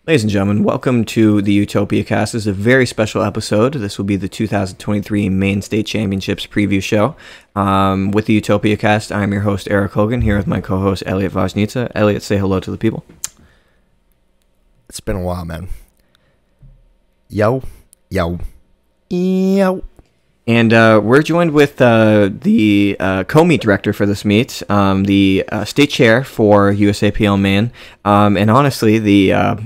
Ladies and gentlemen, welcome to the Utopia Cast. This is a very special episode. This will be the 2023 Maine State Championships preview show. With the Utopia Cast, I'm your host, Eric Hogan, here with my co-host, Elliot Vajnitsa. Elliot, say hello to the people. It's been a while, man. Yo, yo, yo. And we're joined with the co-meet director for this meet, the state chair for USAPL Maine, and honestly, the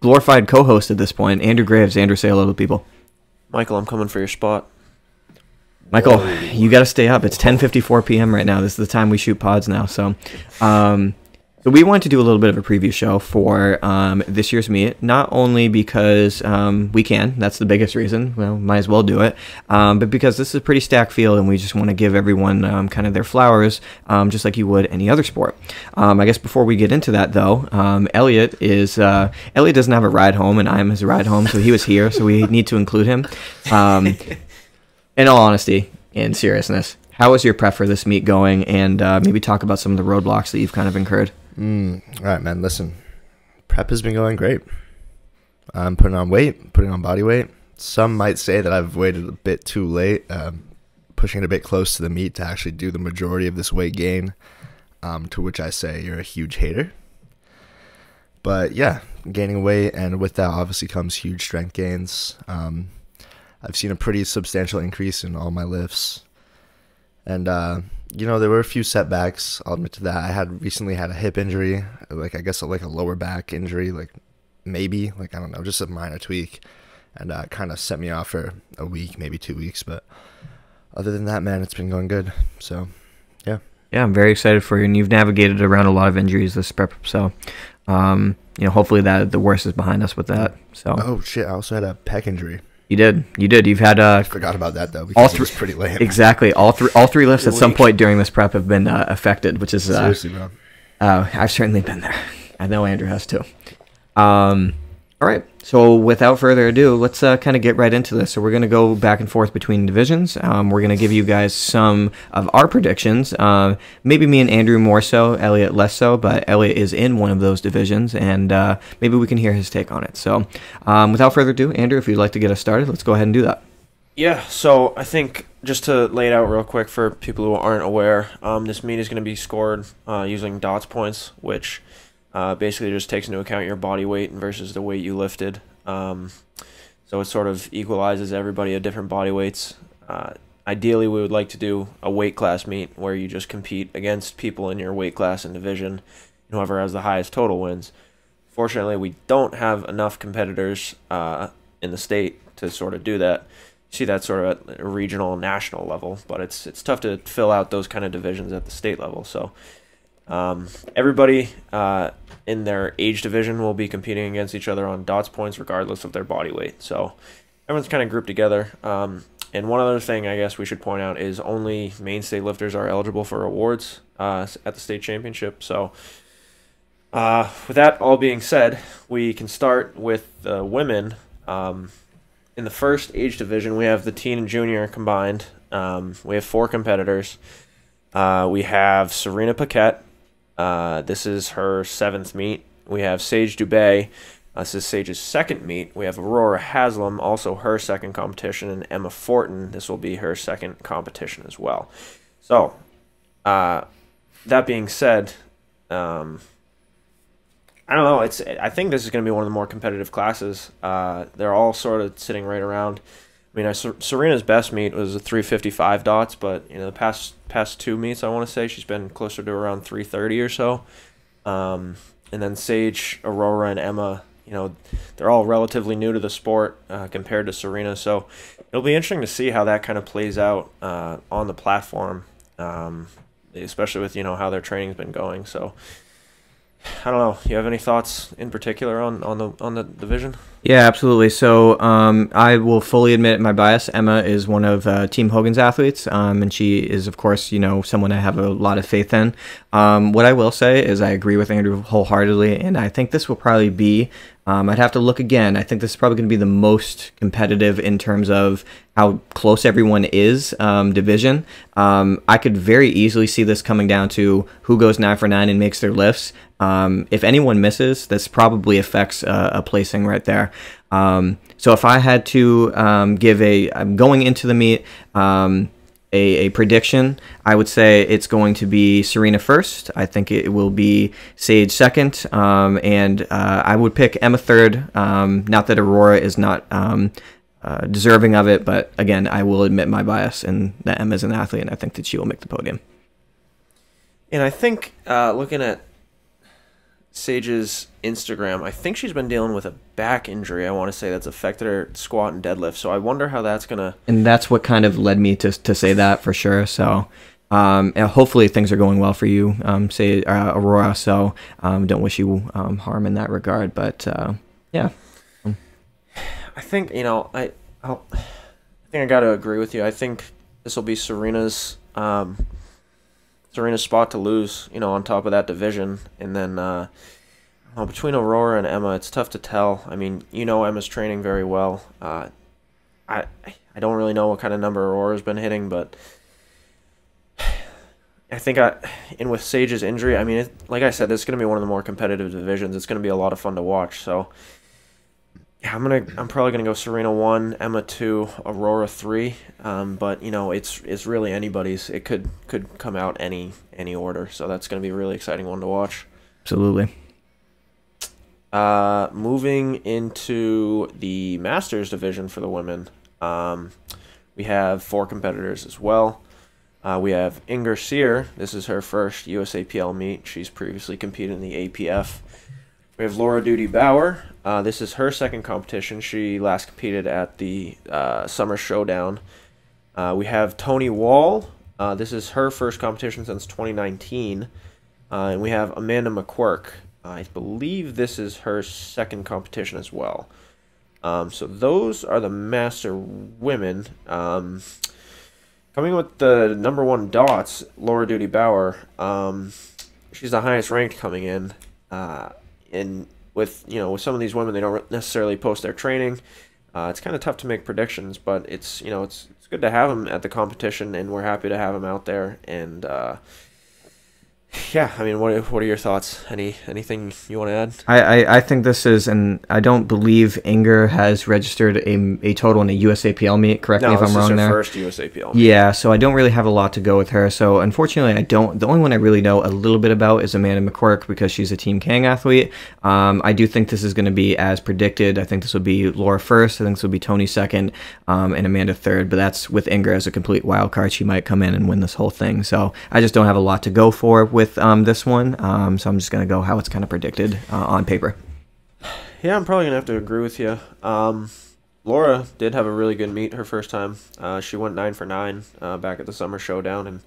glorified co-host at this point, Andrew Graves. Andrew, say hello to the people. Michael, I'm coming for your spot. Michael, you got to stay up. It's 10:54 p.m. right now. This is the time we shoot pods now. So we wanted to do a little bit of a preview show for this year's meet, not only because we can, that's the biggest reason, well, might as well do it, but because this is a pretty stacked field and we just want to give everyone kind of their flowers, just like you would any other sport. I guess before we get into that, though, Elliot doesn't have a ride home, and I'm his ride home, so he was here, so we need to include him. In all honesty and seriousness, how is your prep for this meet going, and maybe talk about some of the roadblocks that you've kind of incurred? All right, man, listen. Prep has been going great. I'm putting on weight, putting on body weight. Some might say that I've waited a bit too late, pushing it a bit close to the meet to actually do the majority of this weight gain, to which I say you're a huge hater. But yeah, gaining weight, and with that obviously comes huge strength gains. I've seen a pretty substantial increase in all my lifts. And, there were a few setbacks, I'll admit to that. I had recently had a hip injury, a lower back injury, I don't know, just a minor tweak. And kind of set me off for a week, maybe 2 weeks. But other than that, man, it's been going good. So, yeah. Yeah, I'm very excited for you. And you've navigated around a lot of injuries this prep. So, hopefully that the worst is behind us with that. So. Oh, shit, I also had a pec injury. You did. You've had I forgot about that though, because it was pretty lame. Exactly. All three lifts at some point during this prep have been affected, which is seriously, bro. I've certainly been there. I know Andrew has too. All right. So without further ado, let's kind of get right into this. So we're going to go back and forth between divisions. We're going to give you guys some of our predictions. Maybe me and Andrew more so, Elliot less so, but Elliot is in one of those divisions, and maybe we can hear his take on it. So without further ado, Andrew, if you'd like to get us started, let's go ahead and do that. Yeah, so I think just to lay it out real quick for people who aren't aware, this meet is going to be scored using DOTS points, which basically just takes into account your body weight versus the weight you lifted. So it sort of equalizes everybody at different body weights. Ideally, we would like to do a weight class meet where you just compete against people in your weight class and division, and whoever has the highest total wins. Fortunately, we don't have enough competitors in the state to sort of do that. You see that sort of at a regional and national level, but it's tough to fill out those kind of divisions at the state level. So everybody in their age division will be competing against each other on DOTS points regardless of their body weight. So everyone's kind of grouped together. And one other thing I guess we should point out is only Maine State lifters are eligible for awards at the state championship. So with that all being said, we can start with the women. In the first age division, we have the teen and junior combined. We have 4 competitors. We have Serena Paquette. This is her 7th meet. We have Sage Dubé. This is Sage's 2nd meet. We have Aurora Haslam, also her 2nd competition, and Emma Fortin. This will be her 2nd competition as well. So, that being said, I don't know. I think this is going to be one of the more competitive classes. They're all sort of sitting right around. I mean, Serena's best meet was a 355 DOTS, but the past 2 meets, I want to say she's been closer to around 330 or so. And then Sage, Aurora, and Emma, they're all relatively new to the sport compared to Serena. So it'll be interesting to see how that kind of plays out on the platform, especially with how their training's been going. So I don't know. You have any thoughts in particular on the division? Yeah, absolutely. So I will fully admit my bias. Emma is one of Team Hogan's athletes, and she is, of course, someone I have a lot of faith in. What I will say is I agree with Andrew wholeheartedly, and I think this will probably be I'd have to look again. I think this is probably going to be the most competitive in terms of how close everyone is division. I could very easily see this coming down to who goes 9 for 9 and makes their lifts. If anyone misses, this probably affects a placing right there. So if I had to give going into the meet, a prediction, I would say it's going to be Serena first. I think it will be Sage second, and I would pick Emma third. Not that Aurora is not deserving of it, but again, I will admit my bias in that Emma's an athlete, and I think that she will make the podium. And I think looking at Sage's Instagram, I think she's been dealing with a back injury. I want to say that's affected her squat and deadlift. So I wonder how that's gonna. And that's what kind of led me to say that for sure. So hopefully things are going well for you, say Aurora. So don't wish you harm in that regard. But yeah, I think I think I got to agree with you. I think this will be Serena's spot to lose. On top of that division, and then. Between Aurora and Emma, it's tough to tell. I mean, Emma's training very well. I don't really know what kind of number Aurora's been hitting, but I think and with Sage's injury, I mean, like I said, this is going to be one of the more competitive divisions. It's going to be a lot of fun to watch. So, yeah, I'm probably gonna go Serena 1, Emma 2, Aurora 3. But it's really anybody's. It could come out any order. So that's going to be a really exciting one to watch. Absolutely. Moving into the Masters division for the women, we have 4 competitors as well. We have Inger Sear. This is her first USAPL meet. She's previously competed in the APF. We have Laura Duty Bauer. This is her second competition. She last competed at the Summer Showdown. We have Tony Wall. This is her first competition since 2019. And we have Amanda McQuirk. I believe this is her second competition as well. So those are the Master women. Coming with the number 1 dots, Laura Duty Bauer. She's the highest ranked coming in. And with some of these women, they don't necessarily post their training. It's kind of tough to make predictions, but it's good to have them at the competition, and we're happy to have them out there. And yeah, I mean, what are your thoughts? Anything you want to add? I think this is, and I don't believe Inger has registered a total in a USAPL meet. Correct me if I'm wrong there. First USAPL meet. Yeah, so I don't really have a lot to go with her. So unfortunately, I don't. The only one I really know a little bit about is Amanda McQuirk because she's a Team Kang athlete. I do think this is going to be as predicted. I think this will be Laura first. I think this will be Tony second, and Amanda third. But that's with Inger as a complete wild card. She might come in and win this whole thing. So I just don't have a lot to go for with this one, so I'm just gonna go how it's kind of predicted on paper. Yeah, I'm probably gonna have to agree with you. Laura did have a really good meet her first time. She went 9 for 9 back at the Summer Showdown, and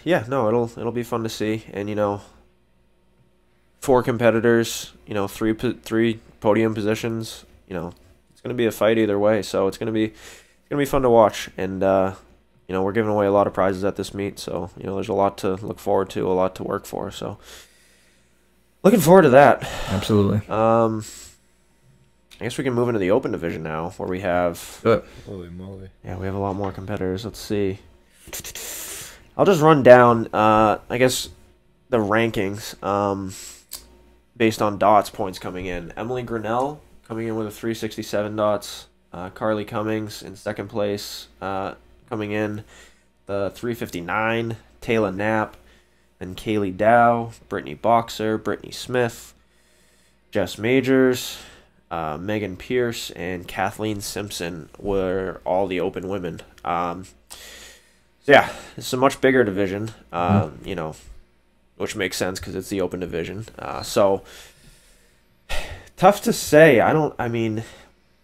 yeah, no, it'll be fun to see. And 4 competitors, 3 podium positions. It's gonna be a fight either way, so it's gonna be fun to watch. And we're giving away a lot of prizes at this meet, so there's a lot to look forward to, a lot to work for. So looking forward to that. Absolutely. I guess we can move into the open division now, where we have holy moly. Yeah, we have a lot more competitors. Let's see. I'll just run down I guess the rankings based on dots points coming in. Emily Grinnell coming in with a 367 dots. Carly Cummings in second place. Coming in the 359, Taylor Knapp, then Kaylee Dow, Brittany Boxer, Brittany Smith, Jess Majors, Megan Pierce, and Kathleen Simpson were all the open women. So yeah, it's a much bigger division, which makes sense because it's the open division. So tough to say. I mean,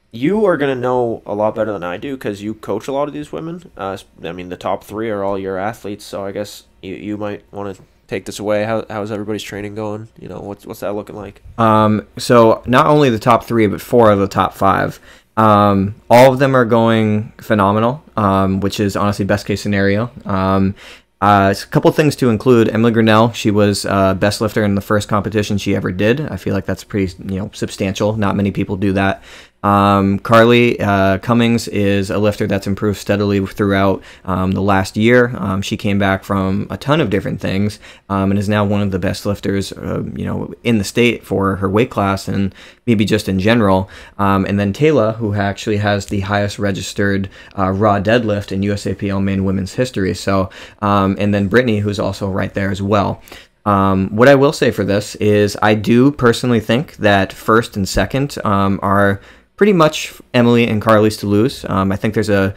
you are going to know a lot better than I do because you coach a lot of these women. I mean, the top 3 are all your athletes, so I guess you might want to take this away. How's everybody's training going? What's that looking like? So not only the top 3, but 4 of the top 5. All of them are going phenomenal, which is honestly best case scenario. A couple things to include. Emily Grinnell, she was best lifter in the first competition she ever did. I feel like that's pretty, substantial. Not many people do that. Carly Cummings is a lifter that's improved steadily throughout the last year. She came back from a ton of different things and is now one of the best lifters, in the state for her weight class and maybe just in general. And then Taylor, who actually has the highest registered raw deadlift in USAPL Maine women's history. So, and then Brittany, who's also right there as well. What I will say for this is I do personally think that first and second are pretty much Emily and Carly's to lose. I think there's a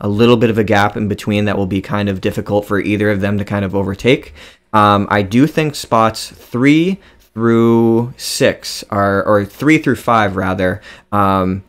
little bit of a gap in between that will be kind of difficult for either of them to kind of overtake. I do think spots 3 through 6 or 3 through 5 rather,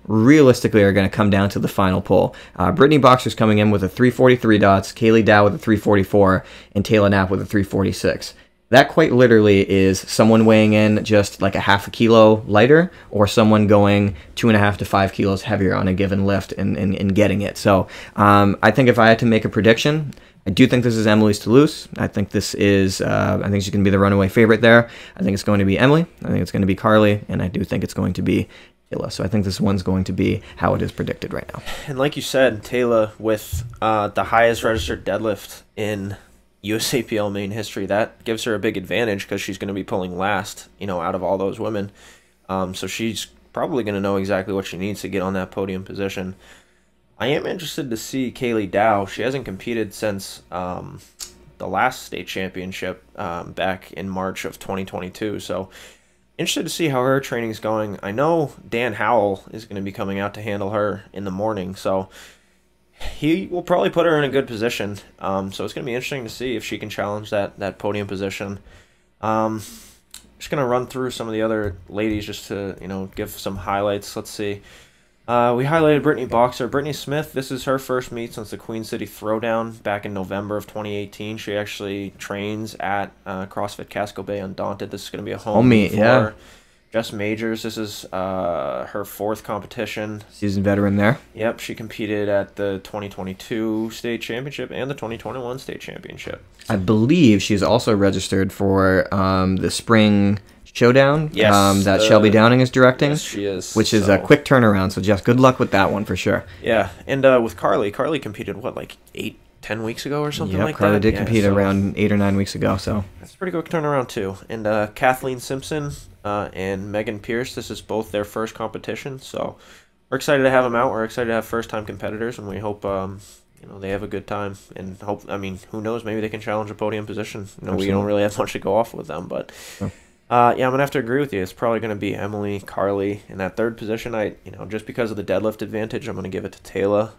realistically are going to come down to the final poll. Brittany Boxer's coming in with a 343 dots, Kaylee Dow with a 344, and Taylor Knapp with a 346. That quite literally is someone weighing in just like a half a kilo lighter or someone going 2.5 to 5 kilos heavier on a given lift and getting it. So I think if I had to make a prediction, I do think this is Emily's to lose. I think this is, I think she's going to be the runaway favorite there. I think it's going to be Emily. I think it's going to be Carly. And I do think it's going to be Taylor. So I think this one's going to be how it is predicted right now. And like you said, Taylor with the highest registered deadlift in USAPL Maine history, that gives her a big advantage because she's going to be pulling last, out of all those women. So she's probably going to know exactly what she needs to get on that podium position. I am interested to see Kaylee Dow. She hasn't competed since the last state championship back in March of 2022. So interested to see how her training's going. I know Dan Howell is going to be coming out to handle her in the morning, so he will probably put her in a good position. So it's going to be interesting to see if she can challenge that podium position. Just going to run through some of the other ladies just to, give some highlights. Let's see. We highlighted Brittany Boxer. Brittany Smith, this is her first meet since the Queen City Throwdown back in November of 2018. She actually trains at CrossFit Casco Bay Undaunted. This is going to be a home meet for her. Jess Majors, this is her 4th competition. Seasoned veteran there. Yep, she competed at the 2022 state championship and the 2021 state championship. I believe she's also registered for the spring showdown that Shelby Downing is directing. Yes, she is. Which is a quick turnaround, so Jess, good luck with that one for sure. Yeah, and with Carly competed, like 8-10 weeks ago or something like Carly that? did compete around 8 or 9 weeks ago, so. That's a pretty quick turnaround too. And Kathleen Simpson and Megan Pierce, this is both their first competition, so we're excited to have them out. We're excited to have first-time competitors, and we hope they have a good time. And hope, who knows, maybe they can challenge a podium position. We don't really have much to go off with them, but I'm gonna have to agree with you. It's probably gonna be Emily, Carly in that third position. Just because of the deadlift advantage, I'm gonna give it to Taylor.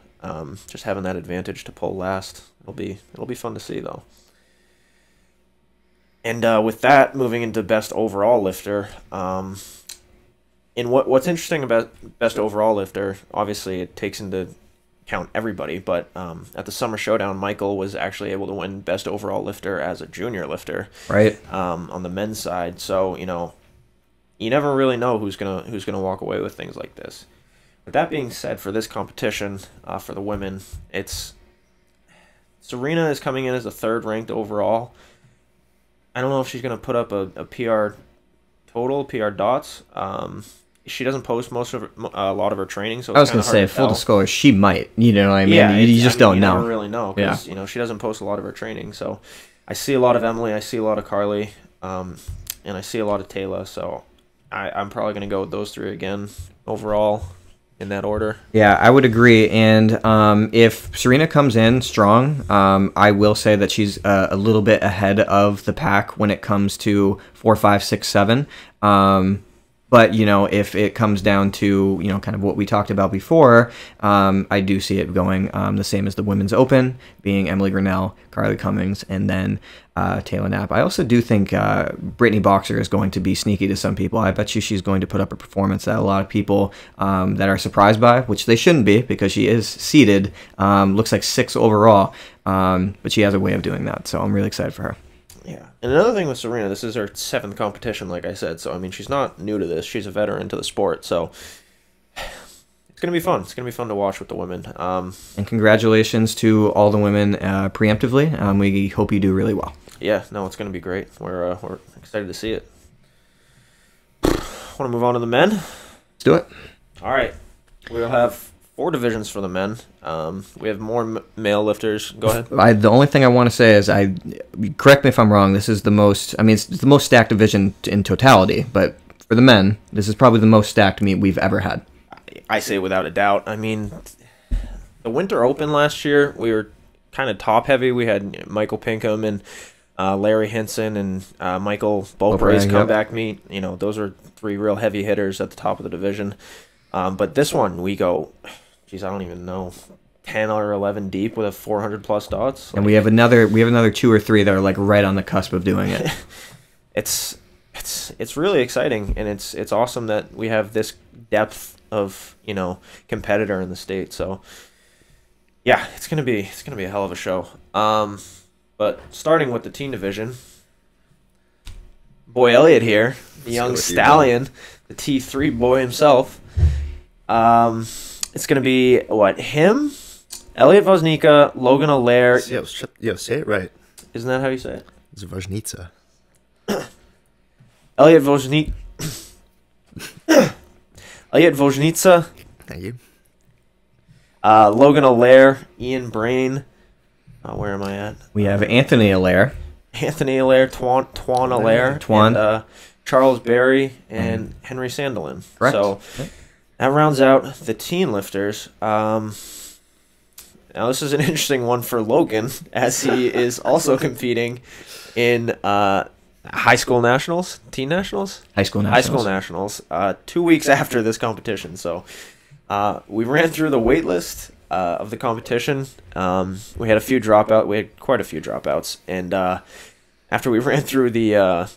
Just having that advantage to pull last, it'll be fun to see though. And with that, moving into best overall lifter, and what's interesting about best overall lifter, obviously it takes into account everybody, but at the Summer Showdown, Michael was actually able to win best overall lifter as a junior lifter, right? On the men's side, so you never really know who's gonna walk away with things like this. With that being said, for this competition, for the women, it's Serena is coming in as a 3rd ranked overall. I don't know if she's going to put up a PR total, PR dots. She doesn't post a lot of her training, so it's I was going to say, full disclosure, she might. You just don't know. You never really know because she doesn't post a lot of her training. So I see a lot of Emily, I see a lot of Carly, and I see a lot of Taylor. So I'm probably going to go with those 3 again overall. In that order. Yeah, I would agree. And if Serena comes in strong, I will say that she's a little bit ahead of the pack when it comes to 4, 5, 6, 7. But, if it comes down to, kind of what we talked about before, I do see it going the same as the Women's Open, being Emily Grinnell, Carly Cummings, and then Taylor Knapp. I also do think Brittany Boxer is going to be sneaky to some people. I bet you she's going to put up a performance that a lot of people that are surprised by, which they shouldn't be because she is seeded, looks like 6 overall, but she has a way of doing that, so I'm really excited for her. Yeah, and another thing with Serena, this is her 7th competition, like I said. So she's not new to this; she's a veteran to the sport. So it's gonna be fun. It's gonna be fun to watch with the women. And congratulations to all the women preemptively. We hope you do really well. Yeah, no, it's gonna be great. We're excited to see it. Want to move on to the men? Let's do it. All right, we'll have 4 divisions for the men. We have more male lifters. Go ahead. The only thing I want to say is, correct me if I'm wrong, this is the most, I mean, it's the most stacked division in totality, but for the men, this is probably the most stacked meet we've ever had. I say without a doubt. I mean, the Winter Open last year, we were kind of top heavy. We had Michael Pinkham and Larry Hinson and Michael Beaupre's comeback meet. You know, those are 3 real heavy hitters at the top of the division. But this one, we go, geez, I don't even know, 10 or 11 deep with a 400+ dots. And we have another 2 or 3 that are like right on the cusp of doing it. It's really exciting, and it's awesome that we have this depth of, you know, competitor in the state. So yeah, it's gonna be a hell of a show. But starting with the teen division, boy Elliot here, the young stallion, the T3 boy himself. It's gonna be what, him, Elliot Woznica, Logan Allaire. Yo, say it right. Isn't that how you say it? It's Woznica. Elliot Woznica. Elliot Woznica. Thank you. Logan Allaire, Ian Brain. Where am I at? We have Anthony Allaire. Anthony Allaire, Twan Allaire. Twan. And, Charles Berry, and Henry Sandelin. Correct. So that rounds out the teen lifters. Now this is an interesting one for Logan, as he is also competing in high school nationals, teen nationals? High school nationals. 2 weeks after this competition. So we ran through the wait list of the competition. We had a few dropouts. We had quite a few dropouts. And after we ran through the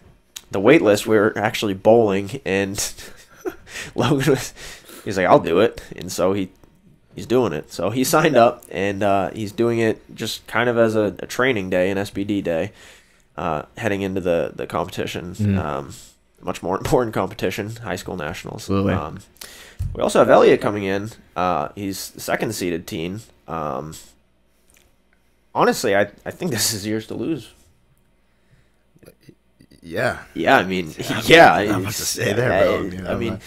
wait list, we were actually bowling, and Logan he's like, I'll do it. And so he's doing it. So he signed up, and he's doing it just kind of as a training day, an SBD day, heading into the competition. Much more important competition, high school nationals. Absolutely. We also have Elliot coming in. He's the second seeded teen. Honestly, I think this is yours to lose. Yeah. Yeah, I mean, yeah. I'm about to say there, bro. I mean,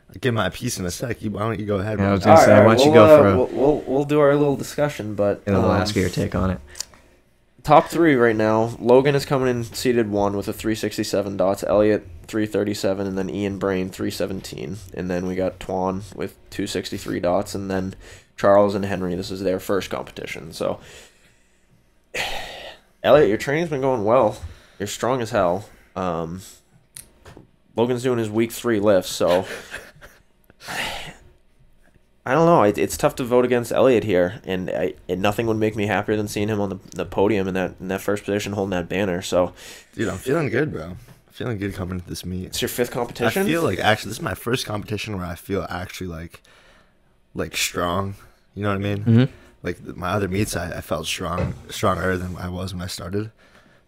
I'll give my piece in a sec. Why don't you go ahead? Yeah, I was gonna say, why don't you go for we'll do our little discussion, but and then we'll ask you your take on it. Top 3 right now. Logan is coming in seeded 1 with a 367 dots. Elliot 337, and then Ian Brain 317, and then we got Twan with 263 dots, and then Charles and Henry. This is their first competition. So, Elliot, your training's been going well. You're strong as hell. Logan's doing his week 3 lifts, so I don't know. It's tough to vote against Elliot here, and nothing would make me happier than seeing him on the podium in that first position holding that banner. So, dude, I'm feeling good, bro. I'm feeling good coming to this meet. It's your 5th competition? I feel like actually this is my first competition where I feel actually like strong. You know what I mean? Mm-hmm. Like my other meets, I felt stronger than I was when I started.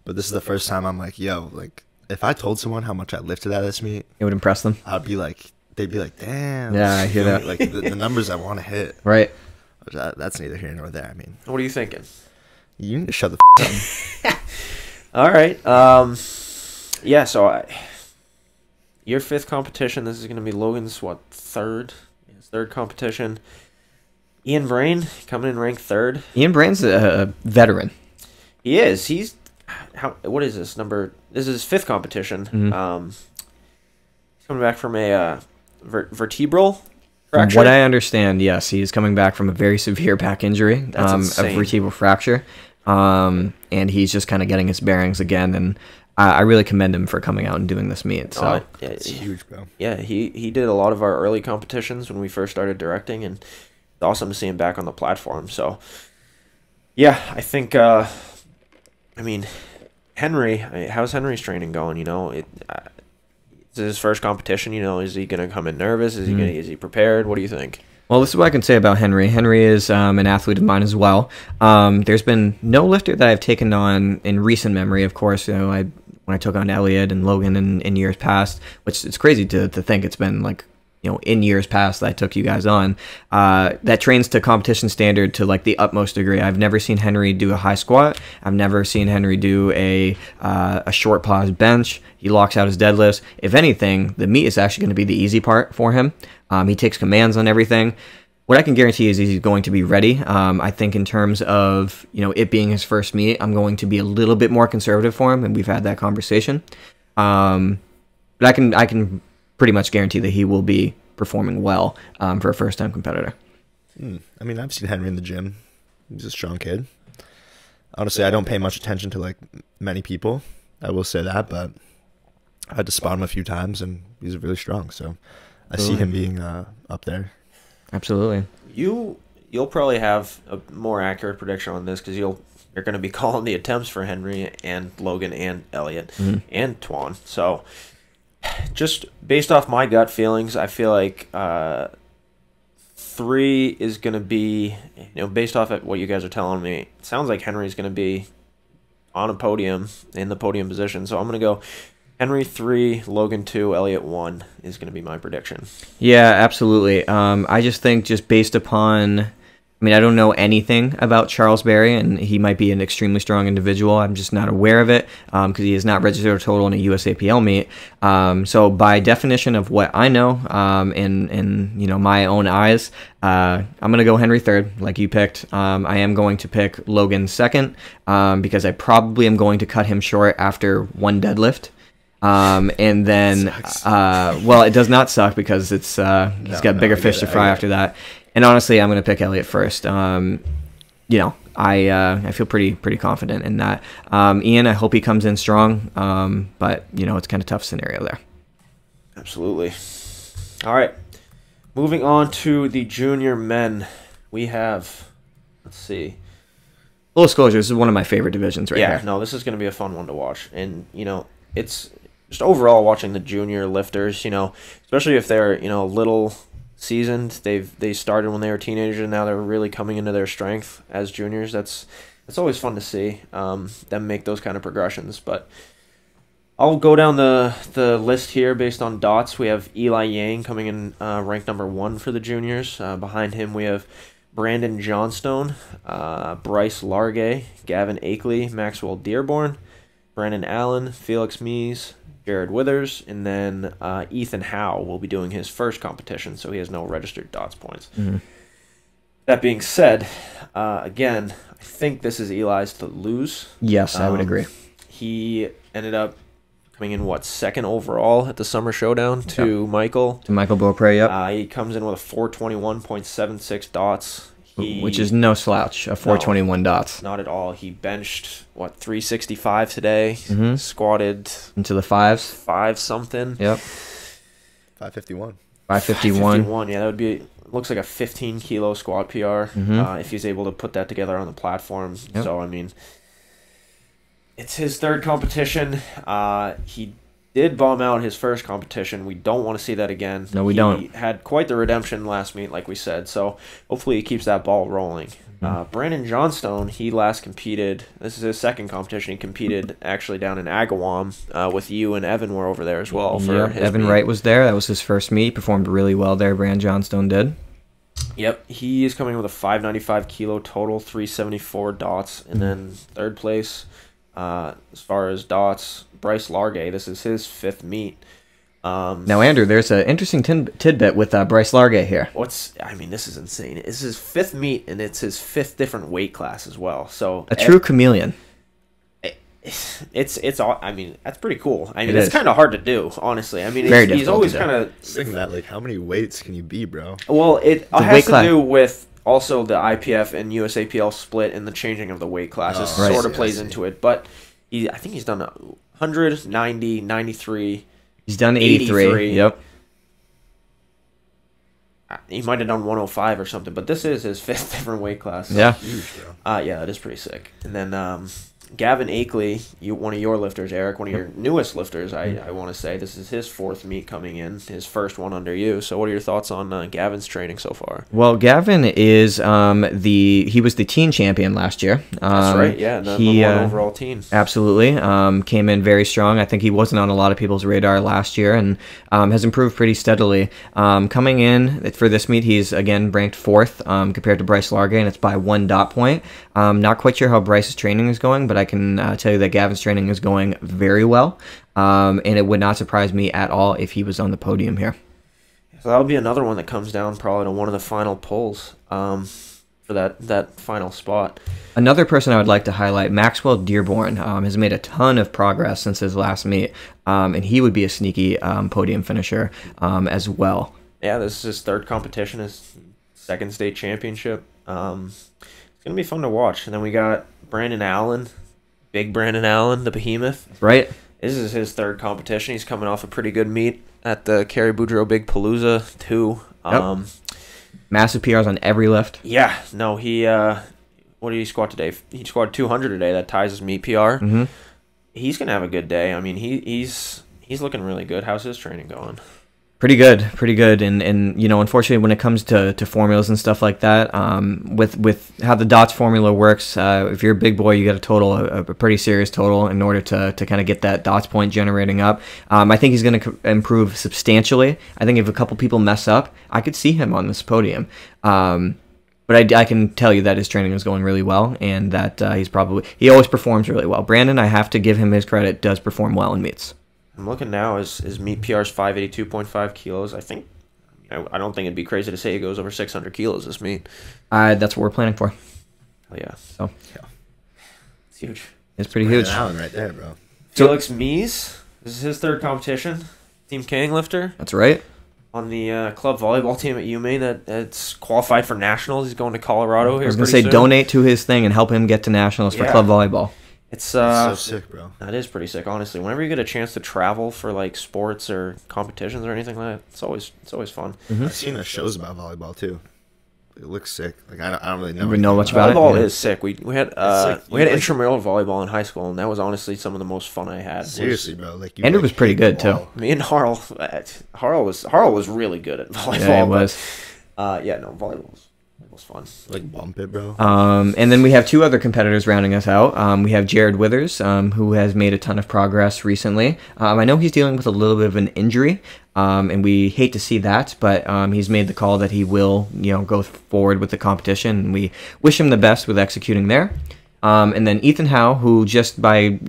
But this is the first time I'm like, yo, like if I told someone how much I lifted at this meet, It would impress them. I'd be like, they'd be like, damn. Yeah, I hear that. Like the numbers I want to hit. Right. That's neither here nor there. I mean, What are you thinking? you need to shut the up. All right. Yeah, so your 5th competition. This is going to be Logan's, what, 3rd? His 3rd competition. Ian Brain coming in ranked 3rd. Ian Brain's a veteran. He is. He's what is this number? This is his 5th competition. Mm-hmm. He's coming back from a vertebral From fracture. what I understand, yes, he's coming back from a very severe back injury, That's a insane. vertebral fracture, and he's just kind of getting his bearings again. And I really commend him for coming out and doing this meet. So Yeah, It's huge, bro. yeah, he did a lot of our early competitions when we first started directing, and it's awesome to see him back on the platform. So, yeah, I think, I mean, Henry, how's Henry's training going? You know, it's his first competition. You know, is he gonna come in nervous? Is he prepared? What do you think? Well, this is what I can say about Henry. Henry is an athlete of mine as well. There's been no lifter that I've taken on in recent memory. Of course, you know, when I took on Elliot and Logan in years past, which it's crazy to think it's been like in years past that I took you guys on, that trains to competition standard to like the utmost degree. I've never seen Henry do a high squat. I've never seen Henry do a short pause bench. He locks out his deadlifts. If anything, the meet is actually going to be the easy part for him. He takes commands on everything. What I can guarantee is he's going to be ready. I think in terms of it being his first meet, I'm going to be a little bit more conservative for him, and we've had that conversation. But I can pretty much guarantee that he will be performing well for a first-time competitor. I mean, I've seen Henry in the gym. He's a strong kid. Honestly, I don't pay much attention to like many people. I will say that, but I had to spot him a few times, and he's really strong. So I see him being up there. Absolutely. You'll probably have a more accurate prediction on this because you're going to be calling the attempts for Henry and Logan and Elliot and Tuan. So just based off my gut feelings, I feel like 3 is going to be, based off of what you guys are telling me, it sounds like Henry's going to be on a podium, in the podium position. So I'm going to go Henry 3, Logan 2, Elliot 1 is going to be my prediction. Yeah, absolutely. I just think just based upon, I don't know anything about Charles Berry, and he might be an extremely strong individual. I'm just not aware of it because he is not registered a total in a USAPL meet. So by definition of what I know in my own eyes, I'm going to go Henry 3rd, like you picked. I am going to pick Logan 2nd because I probably am going to cut him short after one deadlift. And then, well, it does not suck because he's got bigger fish to fry after that. And honestly, I'm going to pick Elliot first. I feel pretty confident in that. Ian, I hope he comes in strong. But it's kind of tough scenario there. Absolutely. All right. Moving on to the junior men, we have, let's see. Full disclosure, this is one of my favorite divisions right here. Yeah, no, this is going to be a fun one to watch. And, it's just overall watching the junior lifters, especially if they're, little seasoned. They started when they were teenagers and now they're really coming into their strength as juniors. That's always fun to see them make those kind of progressions. But I'll go down the list here based on dots. We have Eli Yang coming in ranked number 1 for the juniors. Behind him we have Brandon Johnstone, Bryce Largay, Gavin Akeley, Maxwell Dearborn, Brandon Allen, Felix Mees, Jared Withers, and then Ethan Howe will be doing his first competition, so he has no registered dots points. That being said, again, I think this is Eli's to lose. Yes, I would agree. He ended up coming in, 2nd overall at the Summer Showdown to Michael. To Michael Beaupre, yep. He comes in with a 421.76 dots. Which is no slouch, a 421 dots. Not at all. He benched, 365 today, squatted into the 5s. 5 something. Yep. 551. 551. Yeah, that would be, looks like a 15 kilo squat PR if he's able to put that together on the platform. Yep. So, it's his 3rd competition. He did bomb out his first competition. We don't want to see that again. No, we don't. He had quite the redemption last meet, like we said. So hopefully he keeps that ball rolling. Brandon Johnstone, he last competed. This is his 2nd competition. He competed actually down in Agawam with you and Evan were over there as well. For his Evan meet. Wright was there. That was his first meet. He performed really well there. Brandon Johnstone did. Yep, he is coming with a 595 kilo total, 374 dots, and then 3rd place as far as dots. Bryce Largay, this is his 5th meet. Now, Andrew, there's an interesting tidbit with Bryce Largay here. This is insane. It's his 5th meet, and it's his 5th different weight class as well. So a true chameleon. It's that's pretty cool. It's kind of hard to do, honestly. He's always kind of saying that. Like, how many weights can you be, bro? Well, it has to do with also the IPF and USAPL split and the changing of the weight classes sort of plays into it. But I think he's done 100, 90, 93. He's done 83. Yep. He might have done 105 or something, but this is his 5th different weight class. So. Yeah. Huge, bro. Yeah, that is pretty sick. And then Gavin Akeley, one of your lifters, Eric, one of your newest lifters, I want to say. This is his 4th meet coming in, his first one under you. So what are your thoughts on Gavin's training so far? Well, Gavin is he was the teen champion last year. That's right, yeah, the number 1 overall teen. Absolutely. Came in very strong. I think he wasn't on a lot of people's radar last year and has improved pretty steadily. Coming in for this meet, he's again ranked 4th compared to Bryce Largay, and it's by 1 dot point. Not quite sure how Bryce's training is going, but I can tell you that Gavin's training is going very well, and it would not surprise me at all if he was on the podium here. So that'll be another one that comes down probably to one of the final pulls for that final spot. Another person I would like to highlight, Maxwell Dearborn, has made a ton of progress since his last meet, and he would be a sneaky podium finisher as well. Yeah, this is his 3rd competition, his 2nd state championship. It's going to be fun to watch. And then we got Brandon Allen, big Brandon Allen, the behemoth. Right. This is his 3rd competition. He's coming off a pretty good meet at the Kerry Boudreaux Big Palooza 2. Yep. Massive PRs on every lift. Yeah. No, he what did he squat today? He squatted 200 today. That ties his meet PR. Mm-hmm. He's going to have a good day. I mean, he's looking really good. How's his training going? Pretty good, and you know, unfortunately, when it comes to formulas and stuff like that, with how the DOTS formula works, if you're a big boy, you got to total a pretty serious total in order to kind of get that DOTS point generating up. I think he's going to improve substantially. I think if a couple people mess up, I could see him on this podium. But I can tell you that his training is going really well, and that he always performs really well. Brandon, I have to give him his credit, does perform well in meets. I'm looking now. His meet PR is 582.5 kilos. I don't think it'd be crazy to say he goes over 600 kilos this meet. That's what we're planning for. Oh yeah. So yeah, it's huge. It's pretty huge. Allen right there, bro. Felix Mies. This is his 3rd competition. Team King lifter. That's right. On the club volleyball team at UMaine that's qualified for nationals. He's going to Colorado here. I was gonna say donate to his thing and help him get to nationals for club volleyball. It's so sick, bro. That is pretty sick, honestly. Whenever you get a chance to travel for like sports or competitions or anything like that, it's always fun. Mm-hmm. I've seen shows about volleyball too. It looks sick. Like I don't really know much about it. Volleyball is sick. We had intramural volleyball in high school, and that was honestly some of the most fun I had. Seriously, bro. Like Andrew was pretty good too. Me and Harl was really good at volleyball. Yeah, it was. Volleyball was fun. Like bump it, bro. And then we have 2 other competitors rounding us out. We have Jared Withers, who has made a ton of progress recently. I know he's dealing with a little bit of an injury, and we hate to see that, but he's made the call that he will, go forward with the competition, and we wish him the best with executing there. And then Ethan Howe, who just by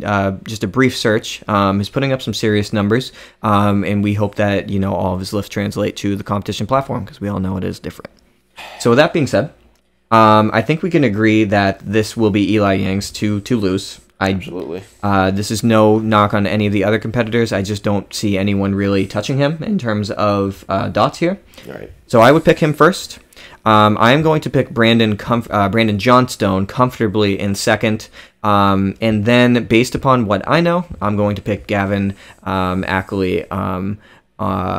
just a brief search is putting up some serious numbers, and we hope that all of his lifts translate to the competition platform, because we all know it is different. So with that being said, I think we can agree that this will be Eli Yang's to lose. Absolutely. This is no knock on any of the other competitors. I just don't see anyone really touching him in terms of dots here. All right. So I would pick him first. I am going to pick Brandon Johnstone comfortably in second. And then, based upon what I know, I'm going to pick Gavin Ackley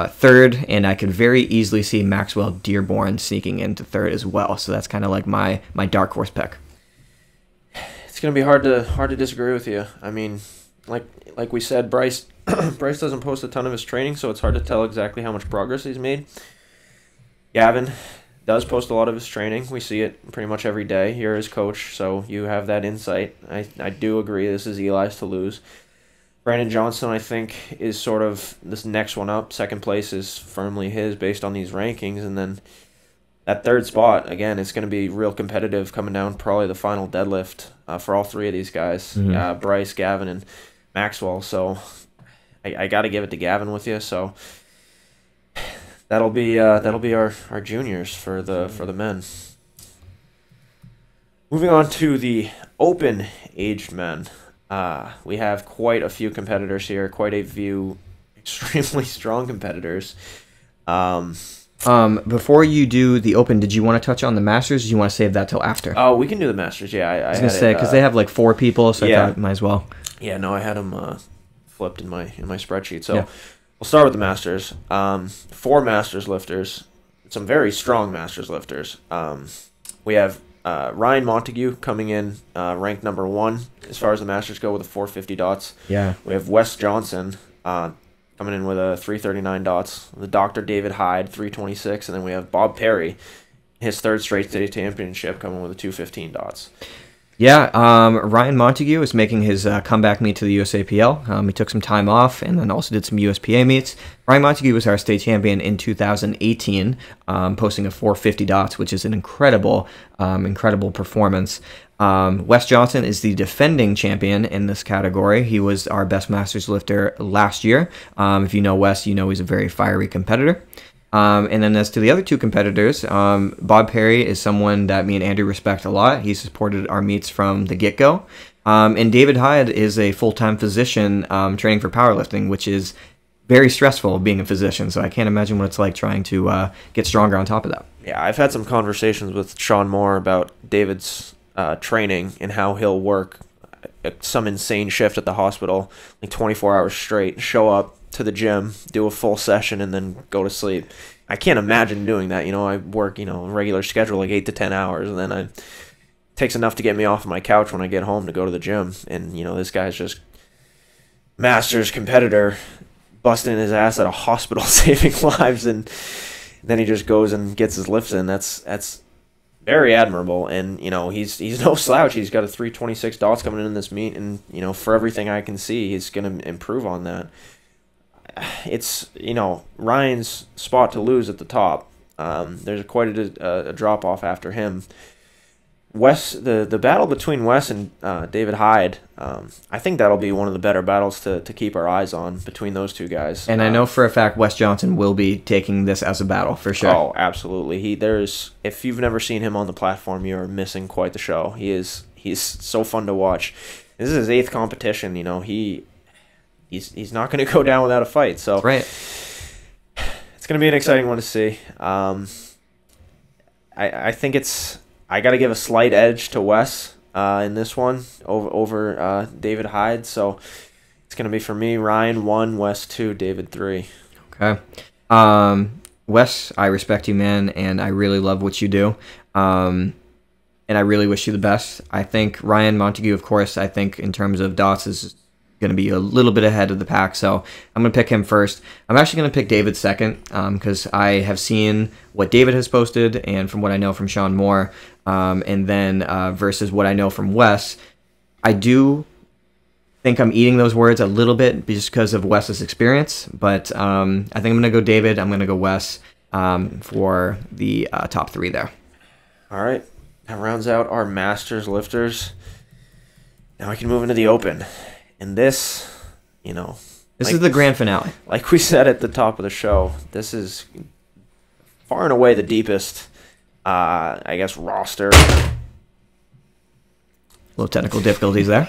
third, and I could very easily see Maxwell Dearborn sneaking into third as well. So that's kind of like my dark horse pick. It's gonna be hard to disagree with you. I mean, like we said, Bryce doesn't post a ton of his training, so it's hard to tell exactly how much progress he's made. Gavin does post a lot of his training. We see it pretty much every day. You're his coach, so you have that insight. I do agree this is Eli's to lose. Brandon Johnson, I think, is sort of this next one up. Second place is firmly his based on these rankings. And then that third spot, again, it's going to be real competitive coming down probably the final deadlift for all 3 of these guys, Bryce, Gavin, and Maxwell. So I got to give it to Gavin with you. So that'll be our juniors for the men. Moving on to the open aged men. We have quite a few competitors here, quite a few extremely strong competitors. Before you do the open, did you want to touch on the Masters, or do you want to save that till after? Oh, we can do the Masters, yeah. I was going to say, because they have like 4 people, so I thought I might as well. Yeah, no, I had them flipped in my spreadsheet. So yeah. We'll start with the Masters. 4 Masters lifters, some very strong Masters lifters. We have Ryan Montague coming in ranked number 1 as far as the Masters go with a 450 dots. Yeah. We have Wes Johnson coming in with a 339 dots. The Dr. David Hyde, 326. And then we have Bob Perry, his 3rd straight state championship, coming with a 215 dots. Yeah, Ryan Montague is making his comeback meet to the USAPL. He took some time off and then also did some USPA meets. Ryan Montague was our state champion in 2018, posting a 450 dots, which is an incredible performance. Wes Johnson is the defending champion in this category. He was our best Masters lifter last year. If you know Wes, you know he's a very fiery competitor. And then as to the other 2 competitors, Bob Perry is someone that me and Andrew respect a lot. He supported our meets from the get-go. And David Hyde is a full-time physician training for powerlifting, which is very stressful being a physician. So I can't imagine what it's like trying to get stronger on top of that. Yeah, I've had some conversations with Sean Moore about David's training and how he'll work some insane shift at the hospital, like 24 hours straight, show up to the gym, do a full session, and then go to sleep. I can't imagine doing that. I work, a regular schedule, like 8 to 10 hours, and then it takes enough to get me off of my couch when I get home to go to the gym. And, this guy's just Masters competitor, busting his ass at a hospital, saving lives, and then he just goes and gets his lifts in. That's very admirable, and he's no slouch. He's got a 326 dots coming in this meet, and for everything I can see, he's going to improve on that. It's Ryan's spot to lose at the top. There's quite a drop off after him. The battle between Wes and David Hyde, I think that'll be one of the better battles to keep our eyes on between those 2 guys. And I know for a fact Wes Johnson will be taking this as a battle for sure. Oh, absolutely. If you've never seen him on the platform, you're missing quite the show. He's so fun to watch. This is his 8th competition. He's not going to go down without a fight. So right. It's going to be an exciting one to see. I think I got to give a slight edge to Wes in this one over David Hyde. So it's going to be for me, Ryan 1, Wes 2, David 3. Okay. Wes, I respect you, man, and I really love what you do. And I really wish you the best. I think Ryan Montague, of course, I think in terms of dots is going to be a little bit ahead of the pack, so I'm going to pick him first. I'm actually going to pick David second because I have seen what David has posted and from what I know from Sean Moore, and then versus what I know from Wes. I do think I'm eating those words a little bit just because of Wes's experience, but I think I'm going to go David. I'm going to go Wes for the top 3 there. All right. That rounds out our Masters lifters. Now we can move into the Open. And this, this is the grand finale. Like we said at the top of the show, this is far and away the deepest, roster. Little technical difficulties there.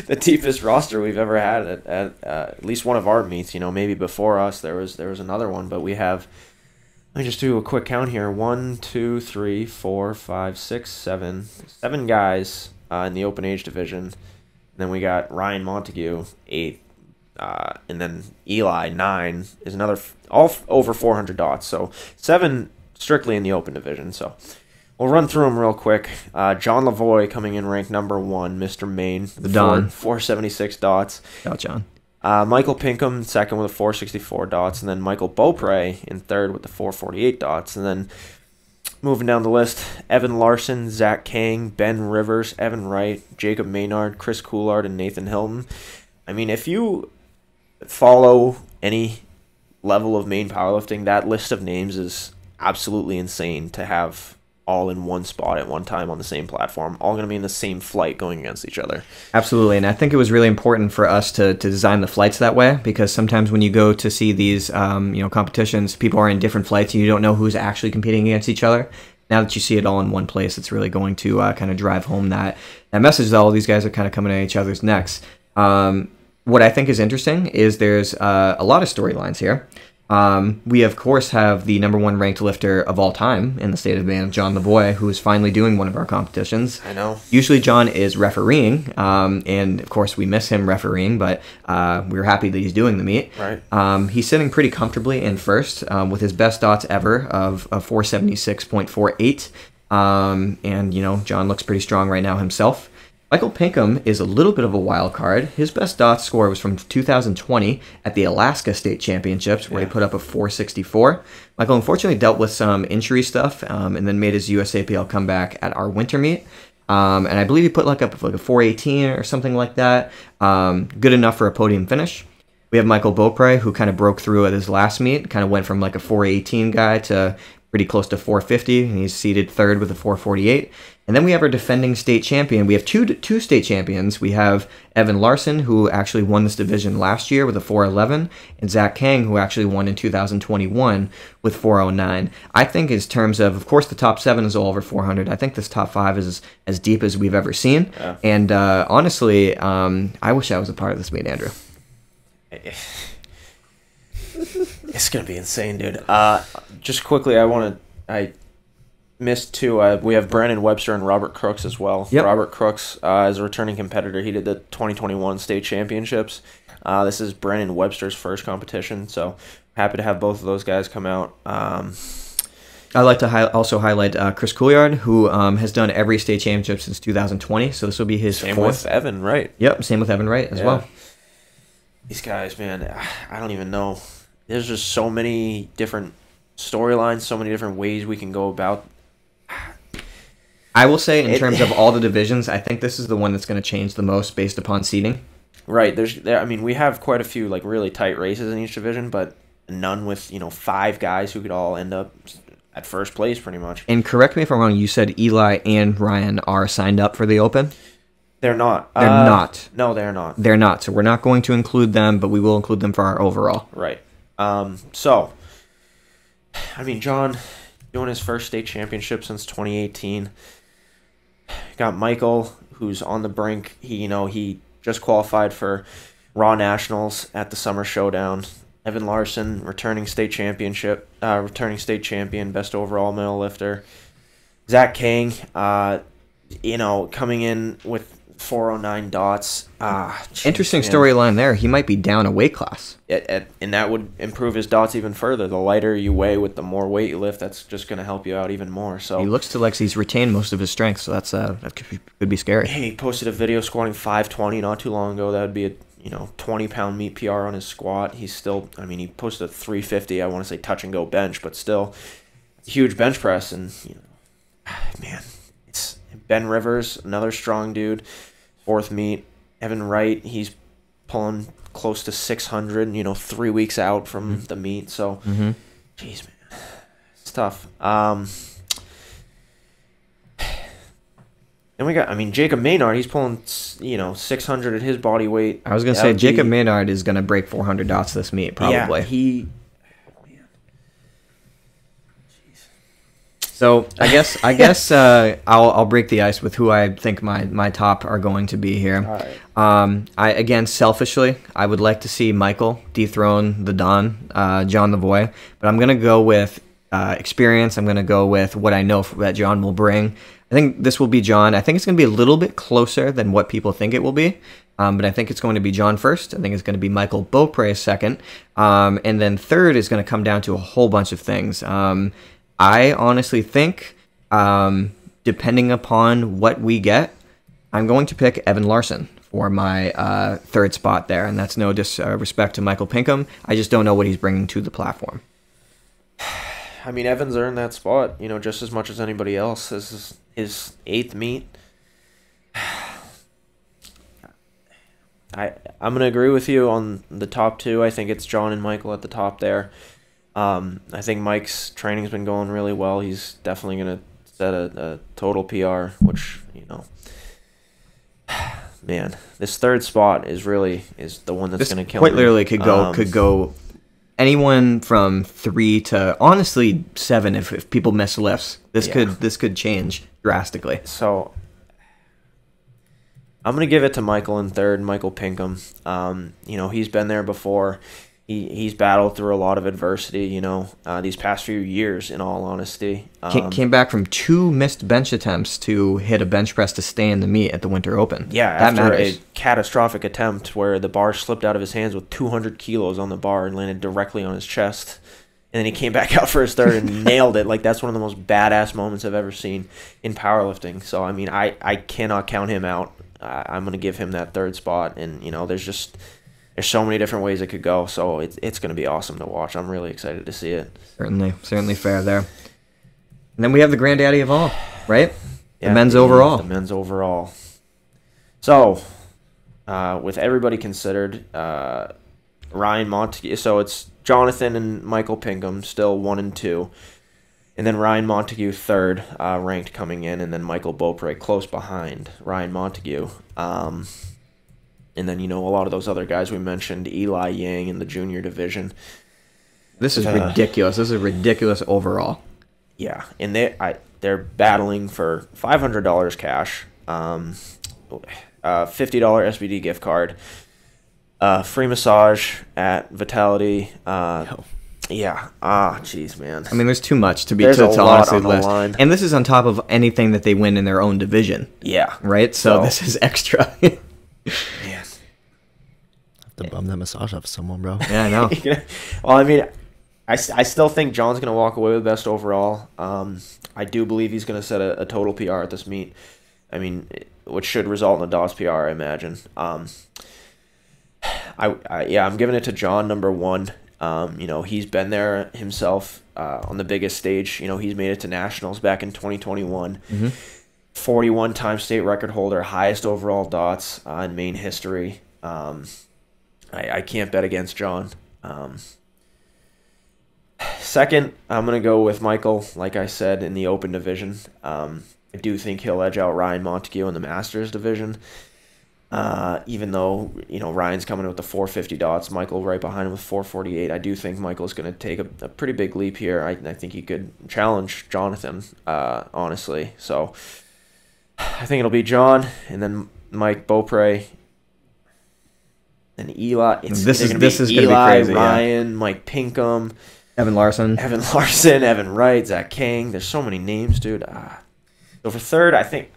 The deepest roster we've ever had at least one of our meets. Maybe before us there was another one, but we have. Let me just do a quick count here. 1, 2, 3, 4, 5, 6, 7. 7 guys in the open age division. Then we got Ryan Montague, 8, and then Eli, 9, is another, all over 400 dots. So 7 strictly in the open division. So we'll run through them real quick. John Lavoie coming in ranked number 1, Mr. Maine. The Don. 476 dots. Shout out, John. Michael Pinkham, second with a 464 dots. And then Michael Beaupre in third with the 448 dots. And then moving down the list, Evan Larson, Zach Kang, Ben Rivers, Evan Wright, Jacob Maynard, Chris Coulard, and Nathan Hilton. I mean, if you follow any level of Maine powerlifting, that list of names is absolutely insane to have all in one spot at one time on the same platform, all going to be in the same flight going against each other. Absolutely, and I think it was really important for us to design the flights that way, because sometimes when you go to see these competitions, people are in different flights and you don't know who's actually competing against each other. Now that you see it all in one place, it's really going to kind of drive home that message that all these guys are kind of coming at each other's necks. What I think is interesting is there's a lot of storylines here. We, of course, have the #1 ranked lifter of all time in the state of Maine, John Lavoie, who is finally doing one of our competitions. I know. Usually John is refereeing, and, of course, we miss him refereeing, but we're happy that he's doing the meet. Right. He's sitting pretty comfortably in first with his best dots ever of 476.48. And, John looks pretty strong right now himself. Michael Pinkham is a little bit of a wild card. His best dots score was from 2020 at the Alaska State Championships, where he put up a 464. Michael unfortunately dealt with some injury stuff, and then made his USAPL comeback at our winter meet. And I believe he put up a 418 or something like that. Good enough for a podium finish. We have Michael Beaupre, who kind of broke through at his last meet, kind of went from like a 418 guy to pretty close to 450, and he's seated third with a 448. And then we have our defending state champion. We have two state champions. We have Evan Larson, who actually won this division last year with a 411, and Zach Kang, who actually won in 2021 with 409. I think in terms of course, the top 7 is all over 400. I think this top 5 is as deep as we've ever seen. Yeah. And honestly, I wish I was a part of this meet, Andrew. It's going to be insane, dude. Just quickly, I missed 2. We have Brandon Webster and Robert Crooks as well. Yep. Robert Crooks is a returning competitor. He did the 2021 state championships. This is Brandon Webster's first competition, so happy to have both of those guys come out. I'd like to also highlight Chris Couillard, who has done every state championship since 2020, so this will be his same 4th. With Evan Wright. Yep, same with Evan Wright as well. These guys, man, I don't even know. There's just so many different storylines, so many different ways we can go about. I will say, in terms of all the divisions, I think this is the one that's going to change the most based upon seeding. Right. I mean, we have quite a few like really tight races in each division, but none with 5 guys who could all end up at first place, pretty much. And correct me if I'm wrong. You said Eli and Ryan are signed up for the Open. They're not. They're not. No, they're not. They're not. So we're not going to include them, but we will include them for our overall. Right. So, I mean, John doing his first state championship since 2018. Got Michael, who's on the brink. He just qualified for Raw Nationals at the Summer Showdown. Evan Larson, returning state champion, best overall male lifter. Zach Kang, coming in with 409 dots. Interesting storyline there. He might be down a weight class. And that would improve his dots even further. The lighter you weigh with the more weight you lift, that's just going to help you out even more. So he looks to like he's retained most of his strength, so that could be scary. Hey, he posted a video squatting 520 not too long ago. That would be a 20-pound meet PR on his squat. He's still, he posted a 350, I want to say touch and go bench, but still huge bench press. And, man, it's Ben Rivers, another strong dude, 4th meet. Evan Wright, he's pulling close to 600, 3 weeks out from the meet. So, jeez, man, it's tough. And we got, Jacob Maynard, he's pulling, 600 at his body weight. I was going to say, Jacob Maynard is going to break 400 dots this meet, probably. Yeah, So I guess I'll break the ice with who I think my top are going to be here. All right. Selfishly, I would like to see Michael dethrone the Don, John Lavoie, but I'm gonna go with experience. I'm gonna go with what I know that John will bring. I think this will be John. I think it's gonna be a little bit closer than what people think it will be. But I think it's going to be John first. I think it's going to be Michael Beaupre second. And then third is going to come down to a whole bunch of things. I honestly think, depending upon what we get, I'm going to pick Evan Larson for my 3rd spot there, and that's no disrespect to Michael Pinkham. I just don't know what he's bringing to the platform. Evan's earned that spot, just as much as anybody else. This is his 8th meet. I'm going to agree with you on the top 2. I think it's John and Michael at the top there. I think Mike's training's been going really well. He's definitely going to set a total PR, which, man, this 3rd spot is the one that's going to kill quite me. Literally could go anyone from 3 to honestly 7 if people miss lifts. This could change drastically. So I'm going to give it to Michael in 3rd, Michael Pinkham. He's been there before. He's battled through a lot of adversity, these past few years, in all honesty. Came back from 2 missed bench attempts to hit a bench press to stay in the meet at the Winter Open. Yeah, that after matters. A catastrophic attempt where the bar slipped out of his hands with 200 kilos on the bar and landed directly on his chest. and then he came back out for his third and nailed it. Like, that's one of the most badass moments I've ever seen in powerlifting. So, I mean, I cannot count him out. I'm going to give him that third spot. And, you know, there's so many different ways it could go. So it's going to be awesome to watch. I'm really excited to see it. Certainly fair there. And then we have the granddaddy of all, right? Yeah, the men's overall. The men's overall. So, with everybody considered, Ryan Montague. So it's Jonathan and Michael Pinkham, still 1 and 2. And then Ryan Montague, third, ranked coming in. And then Michael Beaupre close behind Ryan Montague. And then, you know, a lot of those other guys we mentioned, Eli Yang in the junior division. This is ridiculous. This is ridiculous overall. Yeah, and they're battling for $500 cash, $50 SBD gift card, free massage at Vitality. Yeah. Jeez, man. I mean, there's too much to There's a lot honestly on the list. line. And this is on top of anything that they win in their own division. Yeah. Right? So this is extra. Man. Have to bum that massage off someone, bro. Yeah, I know. Well, I mean, I still think John's going to walk away with best overall. I do believe he's going to set a total PR at this meet. I mean, which should result in a DOS PR, I imagine. I'm giving it to John, number 1. You know, he's been there himself on the biggest stage. You know, he's made it to nationals back in 2021. 41-time state record holder, highest overall dots in Maine history. I can't bet against John. Second, I'm going to go with Michael, like I said, in the open division. I do think he'll edge out Ryan Montague in the Masters division. Even though, you know, Ryan's coming with the 450 dots, Michael right behind him with 448. I do think Michael's going to take a pretty big leap here. I think he could challenge Jonathan, honestly. So I think it'll be John and then Mike Beaupre and Eli. This is going to be crazy. Ryan, yeah. Mike Pinkham, Evan Larson, Evan Wright, Zach King. There's so many names, dude. So for third, I think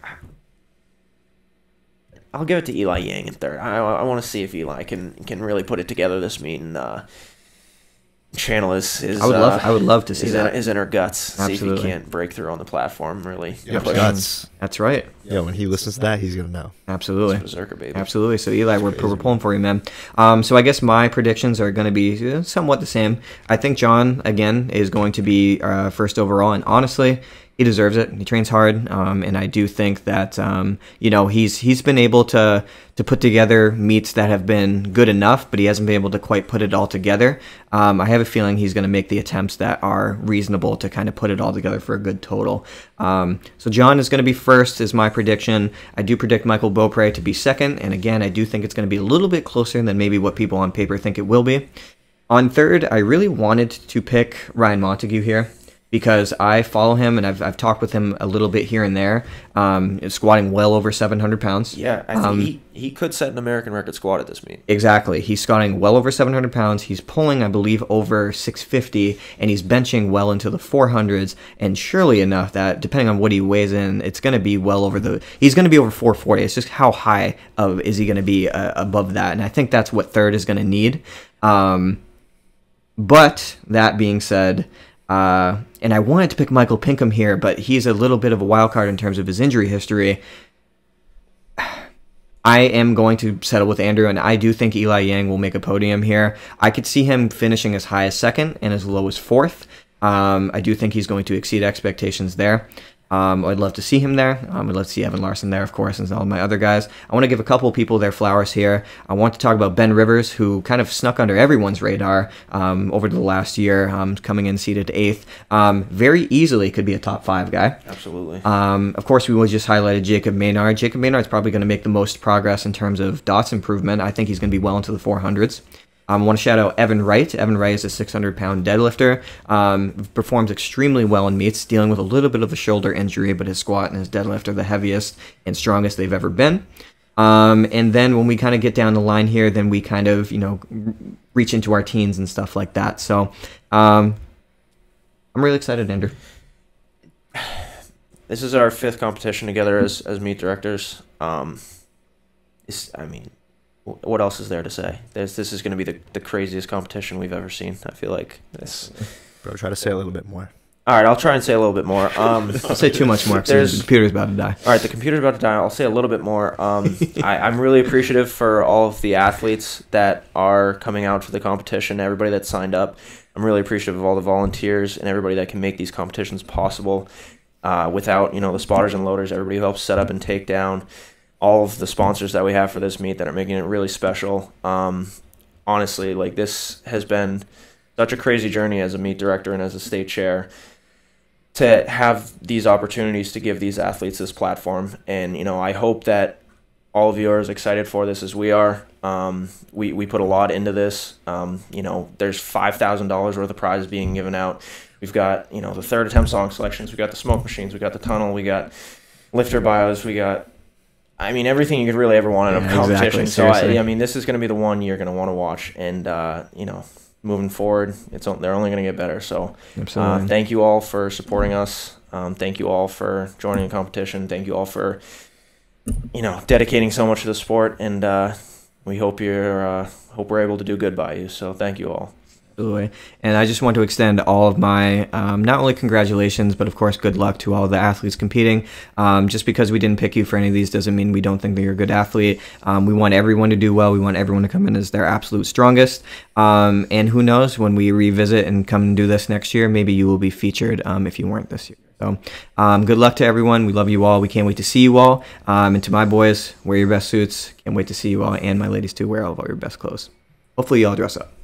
I'll give it to Eli Yang in third. I want to see if Eli can really put it together this meet and channel his I would love to see that. His inner guts. Absolutely. See if he can't break through on the platform. Really, Yeah, guts. That's right. Yeah, when he listens to that, he's gonna know. Absolutely. Berserker, baby. Absolutely. So Eli, we're pulling for you, man. So I guess my predictions are going to be somewhat the same. I think John again is going to be first overall, and honestly, he deserves it. He trains hard, and I do think that you know, he's been able to put together meets that have been good enough, but he hasn't been able to quite put it all together. I have a feeling he's going to make the attempts that are reasonable to kind of put it all together for a good total. So John is going to be first, is my prediction. I do predict Michael Beaupre to be second, and again, I do think it's going to be a little bit closer than maybe what people on paper think it will be. On third, I really wanted to pick Ryan Montague here, because I follow him and I've talked with him a little bit here and there, squatting well over 700 pounds. Yeah, I think he could set an American record squat at this meet. Exactly. He's squatting well over 700 pounds. He's pulling, I believe, over 650, and he's benching well into the 400s, and surely enough that, depending on what he weighs in, it's going to be well over he's going to be over 440. It's just how high is he going to be above that, and I think that's what third is going to need. But that being said, and I wanted to pick Michael Pinkham here, but he's a little bit of a wild card in terms of his injury history. I am going to settle with Andrew, and I do think Eli Yang will make a podium here. I could see him finishing as high as second and as low as fourth. I do think he's going to exceed expectations there. I'd love to see him there. I'd love to see Evan Larson there, of course, and all my other guys. I want to give a couple people their flowers here. I want to talk about Ben Rivers, who kind of snuck under everyone's radar over the last year, coming in seated 8th. Very easily could be a top 5 guy. Absolutely. Of course, we just highlighted Jacob Maynard. Jacob Maynard's probably going to make the most progress in terms of dots improvement. I think he's going to be well into the 400s. I want to shout out Evan Wright. Evan Wright is a 600-pound deadlifter. Performs extremely well in meets, dealing with a little bit of a shoulder injury, but his squat and his deadlift are the heaviest and strongest they've ever been. And then when we kind of get down the line here, then we kind of, you know, reach into our teens and stuff like that. So I'm really excited, Andrew. This is our 5th competition together as meet directors. What else is there to say? This is going to be the craziest competition we've ever seen. I feel like this. Bro, try to say a little bit more. All right, I'll try and say a little bit more. I'll say too much more because the computer's about to die. All right, the computer's about to die. I'll say a little bit more. I'm really appreciative for all of the athletes that are coming out for the competition, everybody that signed up. I'm really appreciative of all the volunteers and everybody that can make these competitions possible. Without, the spotters and loaders, everybody who helps set up and take down, all of the sponsors that we have for this meet that are making it really special. Honestly, like, this has been such a crazy journey as a meet director and as a state chair, to have these opportunities to give these athletes this platform. And, I hope that all of you are as excited for this as we are. We put a lot into this. There's $5,000 worth of prizes being given out. We've got, the third attempt song selections. We got the smoke machines. We got the tunnel. We got lifter bios. We got, everything you could really ever want in a competition. Exactly, so, this is going to be the one you're going to want to watch. And, moving forward, they're only going to get better. So thank you all for supporting us. Thank you all for joining the competition. Thank you all for, dedicating so much to the sport. And we hope we're able to do good by you. So thank you all. Absolutely. And I just want to extend all of my, not only congratulations, but of course, good luck to all the athletes competing. Just because we didn't pick you for any of these doesn't mean we don't think that you're a good athlete. We want everyone to do well. We want everyone to come in as their absolute strongest. And who knows, when we revisit and come and do this next year, maybe you will be featured if you weren't this year. So good luck to everyone. We love you all. We can't wait to see you all. And to my boys, wear your best suits. Can't wait to see you all. And my ladies too, wear all of your best clothes. Hopefully you all dress up.